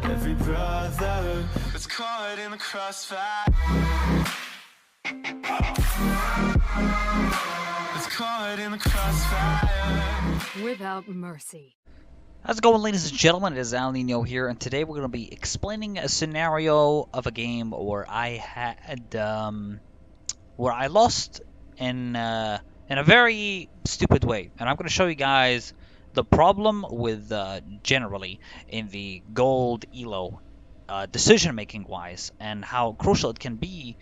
every brother that's caught in the crossfire. That's caught in the crossfire. Without mercy. How's it going, ladies and gentlemen? It is Alninio here, and today we're going to be explaining a scenario of a game where I lost in a very stupid way, and I'm going to show you guys the problem with generally in the gold elo decision making wise, and how crucial it can be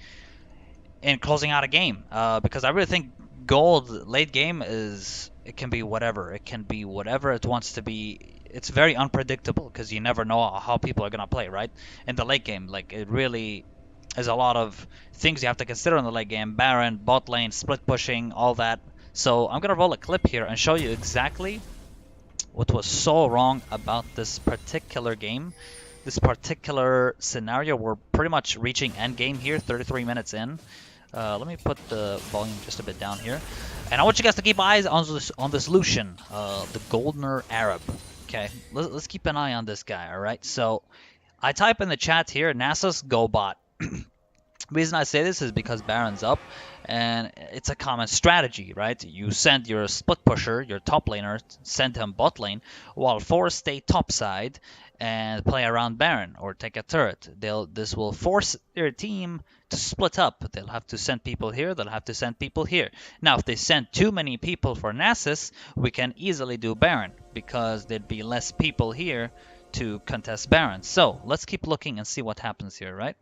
in closing out a game. Because I really think gold late game it can be whatever it wants to be. It's very unpredictable because you never know how people are gonna play, right? In the late game, like, it really is a lot of things you have to consider in the late game: Baron, bot lane, split pushing, all that. So I'm gonna roll a clip here and show you exactly what was so wrong about this particular game, this particular scenario. We're pretty much reaching end game here, 33 minutes in. Let me put the volume just a bit down here, and I want you guys to keep eyes on this Lucian, the Goldener Arab. Okay, let's keep an eye on this guy. All right, so I type in the chat here, Nasus go bot. Reason I say this is because Baron's up, and it's a common strategy, right? You send your split pusher, your top laner, send him bot lane, while 4 stay top side and play around Baron or take a turret. This will force their team to split up. They'll have to send people here, they'll have to send people here. Now, if they send too many people for Nasus, we can easily do Baron, because there'd be less people here to contest Baron. So let's keep looking and see what happens here, right?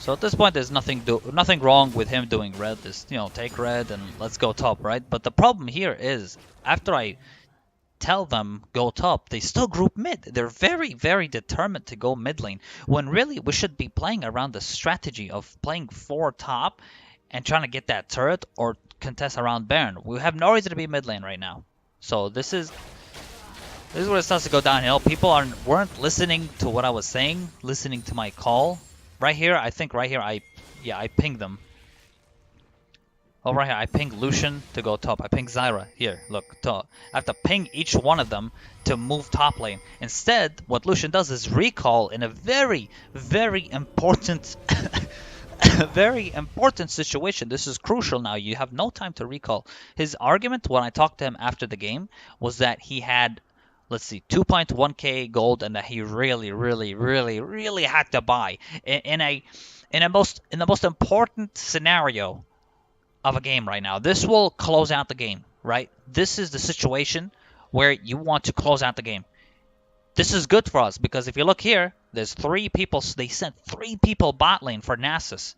So at this point, there's nothing wrong with him doing red. Just, take red and let's go top, right? But the problem here is, after I tell them go top, they still group mid. They're very, very determined to go mid lane, when really we should be playing around the strategy of playing 4 top and trying to get that turret or contest around Baron. We have no reason to be mid lane right now. So this is where it starts to go downhill. People weren't listening to what I was saying, listening to my call. Right here, I think right here, I pinged them. Oh, right here, I pinged Lucian to go top. I pinged Zyra. Here, look, top. I have to ping each one of them to move top lane. Instead, what Lucian does is recall in a very, very important, very important situation. This is crucial now. You have no time to recall. His argument when I talked to him after the game was that he had, let's see, 2.1k gold, and that he really, really, really, really had to buy in the most important scenario of a game right now. This will close out the game, right? This is the situation where you want to close out the game. This is good for us, because if you look here, there's 3 people. They sent 3 people bot lane for Nasus.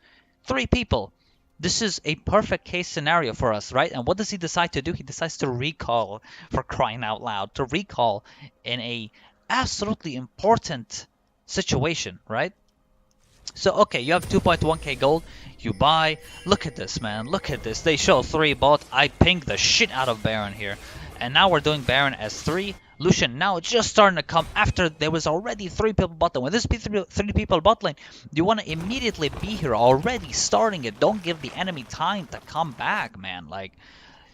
3 people. This is a perfect case scenario for us, right? And what does he decide to do? He decides to recall, for crying out loud, to recall in a absolutely important situation, right? So, okay, you have 2.1k gold, you buy. Look at this, man, look at this. They show 3 bot. I pinged the shit out of Baron here. And now we're doing Baron as 3. Lucian now just starting to come after there was already 3 people bot lane. When there's 3 people bot lane, you want to immediately be here already, starting it. Don't give the enemy time to come back, man.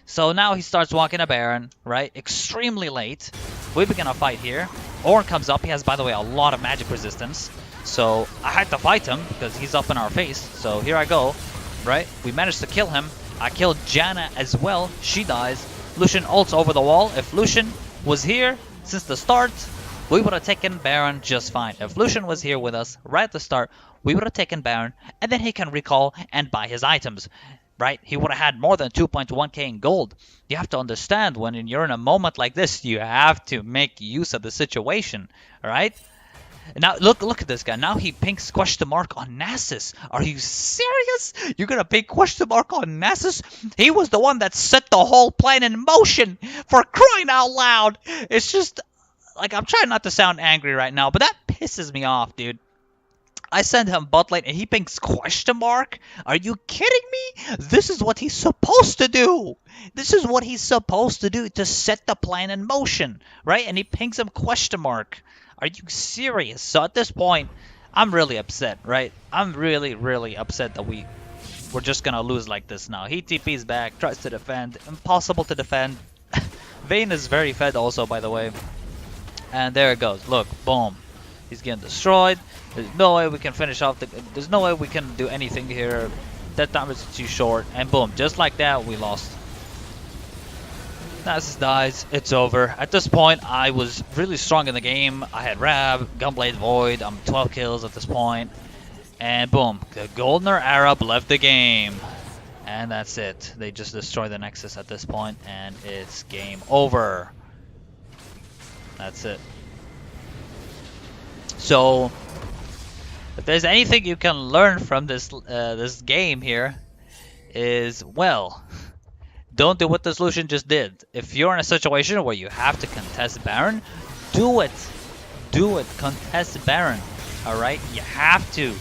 So now he starts walking a Baron, right? Extremely late. We begin a fight here. Ornn comes up. He has, by the way, a lot of magic resistance. So I had to fight him because he's up in our face. So here I go, right? We managed to kill him. I killed Janna as well. She dies. Lucian ults over the wall. If Lucian was here since the start, we would have taken Baron just fine. If Lucian was here with us right at the start, we would have taken Baron, and then he can recall and buy his items, right? He would have had more than 2.1k in gold. You have to understand, when you're in a moment like this, you have to make use of the situation, right? Now look at this guy. Now he pinks question mark on Nasus. Are you serious? You're gonna pink question mark on Nasus? He was the one that set the whole plan in motion, for crying out loud. It's just like, I'm trying not to sound angry right now, but that pisses me off, dude. I send him bot lane and he pinks question mark? Are you kidding me? This is what he's supposed to do. This is what he's supposed to do, to set the plan in motion, right? And he pings him question mark. Are you serious? So at this point, I'm really upset, right? I'm really, really upset that we're just gonna lose like this now. He TP's back, tries to defend. Impossible to defend. Vayne is very fed also, by the way. And there it goes. Look, boom. He's getting destroyed. There's no way we can finish off the... There's no way we can do anything here. That time is too short. And boom, just like that, we lost. Nasus dies. It's over. At this point, I was really strong in the game. I had Rab, Gunblade Void. I'm 12 kills at this point. And boom, the Goldener Arab left the game. And that's it. They just destroyed the Nexus at this point, and it's game over. That's it. So, if there's anything you can learn from this game here, is, well, don't do what this Lucian just did. If you're in a situation where you have to contest Baron, do it. Do it. Contest Baron. Alright? You have to.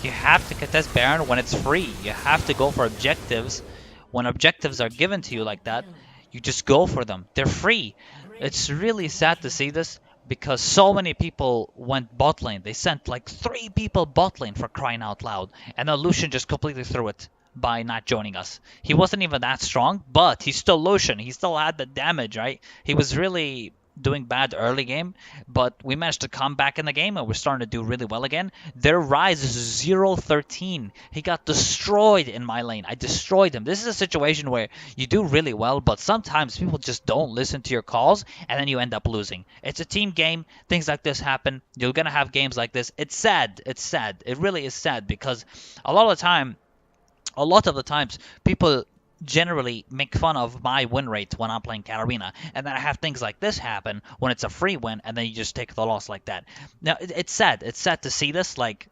You have to contest Baron when it's free. You have to go for objectives. When objectives are given to you like that, you just go for them. They're free. It's really sad to see this because so many people went bot lane. They sent like 3 people bot lane, for crying out loud. And then Lucian just completely threw it by not joining us. He wasn't even that strong, but he's still Lucian. He still had the damage, right? He was really doing bad early game, but we managed to come back in the game and we're starting to do really well again. Their Rise is 0-13. He got destroyed in my lane. I destroyed him. This is a situation where you do really well, but sometimes people just don't listen to your calls and then you end up losing. It's a team game. Things like this happen. You're gonna have games like this. It's sad. It's sad. It really is sad because a lot of the times people generally make fun of my win rate when I'm playing Katarina, and then I have things like this happen when it's a free win, and then you just take the loss like that. Now, it's sad. It's sad to see this. Like,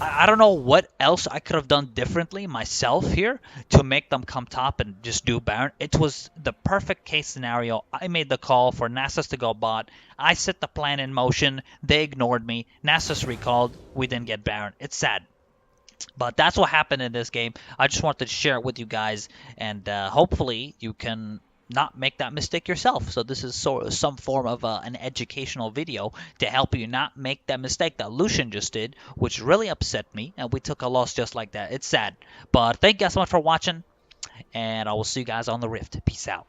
I don't know what else I could have done differently myself here to make them come top and just do Baron. It was the perfect case scenario. I made the call for Nasus to go bot. I set the plan in motion. They ignored me. Nasus recalled. We didn't get Baron. It's sad. But that's what happened in this game. I just wanted to share it with you guys, and hopefully you can not make that mistake yourself. So this is some form of an educational video to help you not make that mistake that Lucian just did, which really upset me, and we took a loss just like that. It's sad. But thank you guys so much for watching, and I will see you guys on the Rift. Peace out.